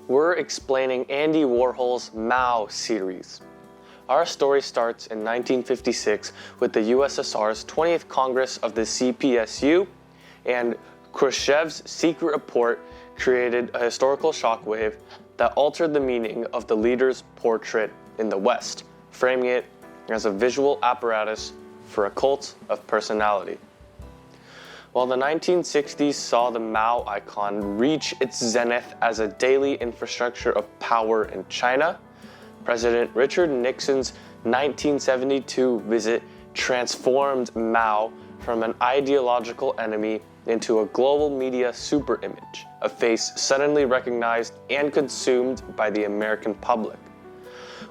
we're explaining Andy Warhol's Mao series. Our story starts in 1956 with the USSR's 20th Congress of the CPSU, and Khrushchev's secret report created a historical shockwave that altered the meaning of the leader's portrait in the West, framing it as a visual apparatus for a cult of personality. While the 1960s saw the Mao icon reach its zenith as a daily infrastructure of power in China, President Richard Nixon's 1972 visit transformed Mao from an ideological enemy into a global media superimage, a face suddenly recognized and consumed by the American public.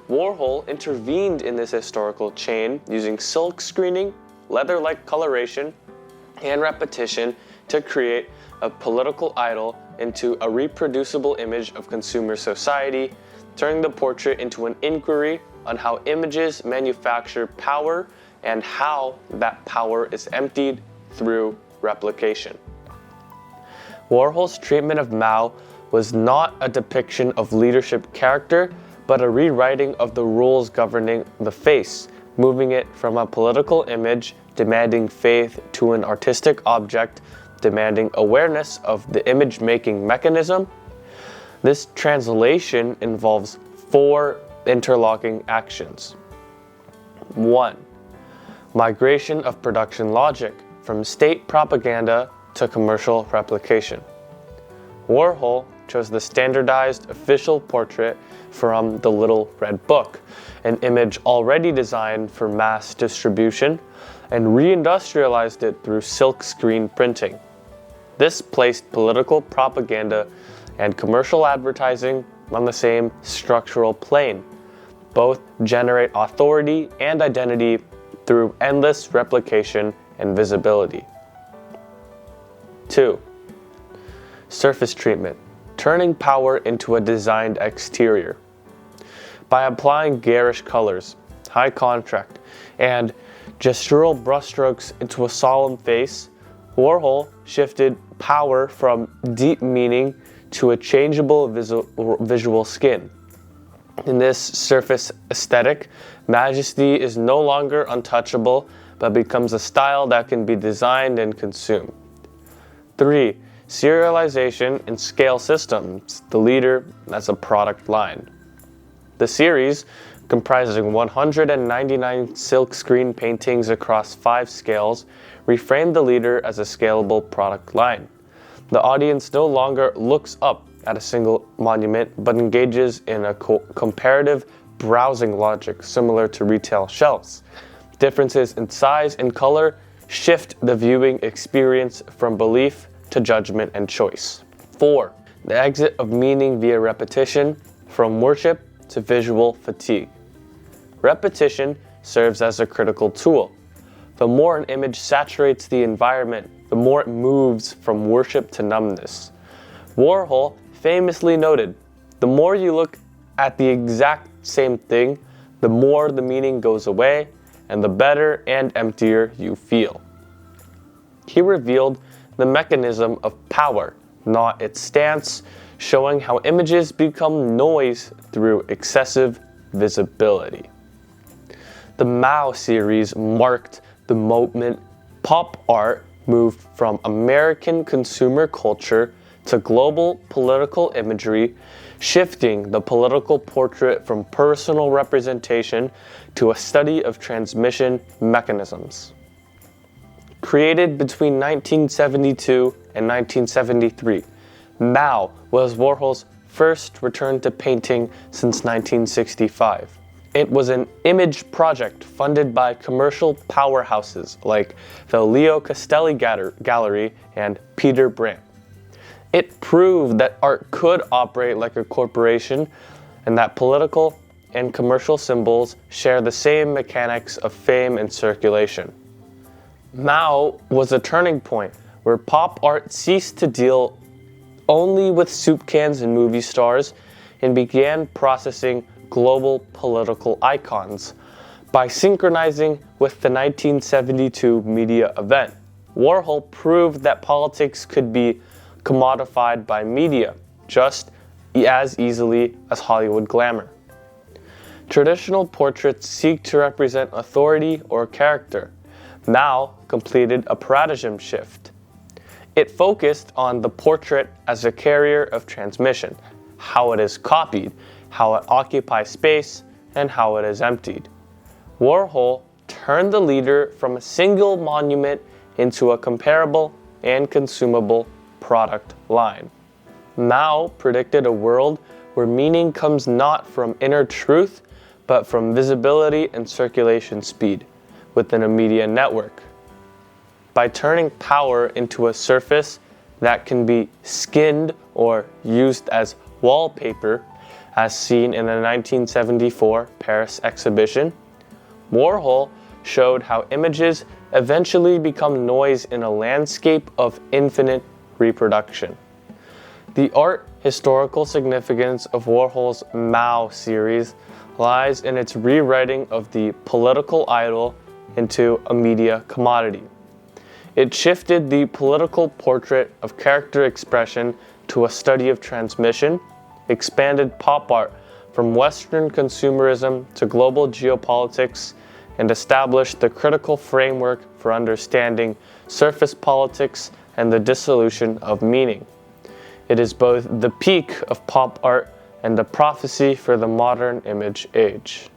Warhol intervened in this historical chain using silk screening, leather-like coloration, and repetition to create a political idol into a reproducible image of consumer society, turning the portrait into an inquiry on how images manufacture power and how that power is emptied through replication. Warhol's treatment of Mao was not a depiction of leadership character, but a rewriting of the rules governing the face, moving it from a political image demanding faith to an artistic object demanding awareness of the image-making mechanism. This translation involves 4 interlocking actions. 1. Migration of production logic from state propaganda to commercial replication. Warhol chose the standardized official portrait from The Little Red Book, an image already designed for mass distribution, and reindustrialized it through silk screen printing. This placed political propaganda and commercial advertising on the same structural plane. Both generate authority and identity through endless replication and visibility. 2. Surface treatment, turning power into a designed exterior. By applying garish colors, high contrast, and gestural brushstrokes into a solemn face, Warhol shifted power from deep meaning to a changeable visual skin. In this surface aesthetic, majesty is no longer untouchable, but becomes a style that can be designed and consumed. 3. Serialization in scale systems, the leader as a product line. The series, comprising 199 silkscreen paintings across 5 scales, reframed the leader as a scalable product line. The audience no longer looks up at a single monument, but engages in a comparative browsing logic similar to retail shelves. Differences in size and color shift the viewing experience from belief to judgment and choice. 4. The exit of meaning via repetition, from worship to visual fatigue. Repetition serves as a critical tool. The more an image saturates the environment, the more it moves from worship to numbness. Warhol famously noted, "The more you look at the exact same thing, the more the meaning goes away, and the better and emptier you feel." He revealed the mechanism of power, not its stance, showing how images become noise through excessive visibility. The Mao series marked the moment pop art moved from American consumer culture to global political imagery, shifting the political portrait from personal representation to a study of transmission mechanisms. Created between 1972 and 1973, Mao was Warhol's first return to painting since 1965. It was an image project funded by commercial powerhouses like the Leo Castelli Gallery and Peter Brandt. It proved that art could operate like a corporation and that political and commercial symbols share the same mechanics of fame and circulation. Mao was a turning point where pop art ceased to deal only with soup cans and movie stars and began processing global political icons. By synchronizing with the 1972 media event, Warhol proved that politics could be commodified by media, just as easily as Hollywood glamour. Traditional portraits seek to represent authority or character. Now completed a paradigm shift. It focused on the portrait as a carrier of transmission, how it is copied, how it occupies space, and how it is emptied. Warhol turned the leader from a single monument into a comparable and consumable product line. Mao predicted a world where meaning comes not from inner truth, but from visibility and circulation speed within a media network. By turning power into a surface that can be skinned or used as wallpaper, as seen in the 1974 Paris exhibition, Warhol showed how images eventually become noise in a landscape of infinite reproduction. The art historical significance of Warhol's Mao series lies in its rewriting of the political idol into a media commodity. It shifted the political portrait of character expression to a study of transmission, expanded pop art from Western consumerism to global geopolitics, and established the critical framework for understanding surface politics and the dissolution of meaning. It is both the peak of pop art and a prophecy for the modern image age.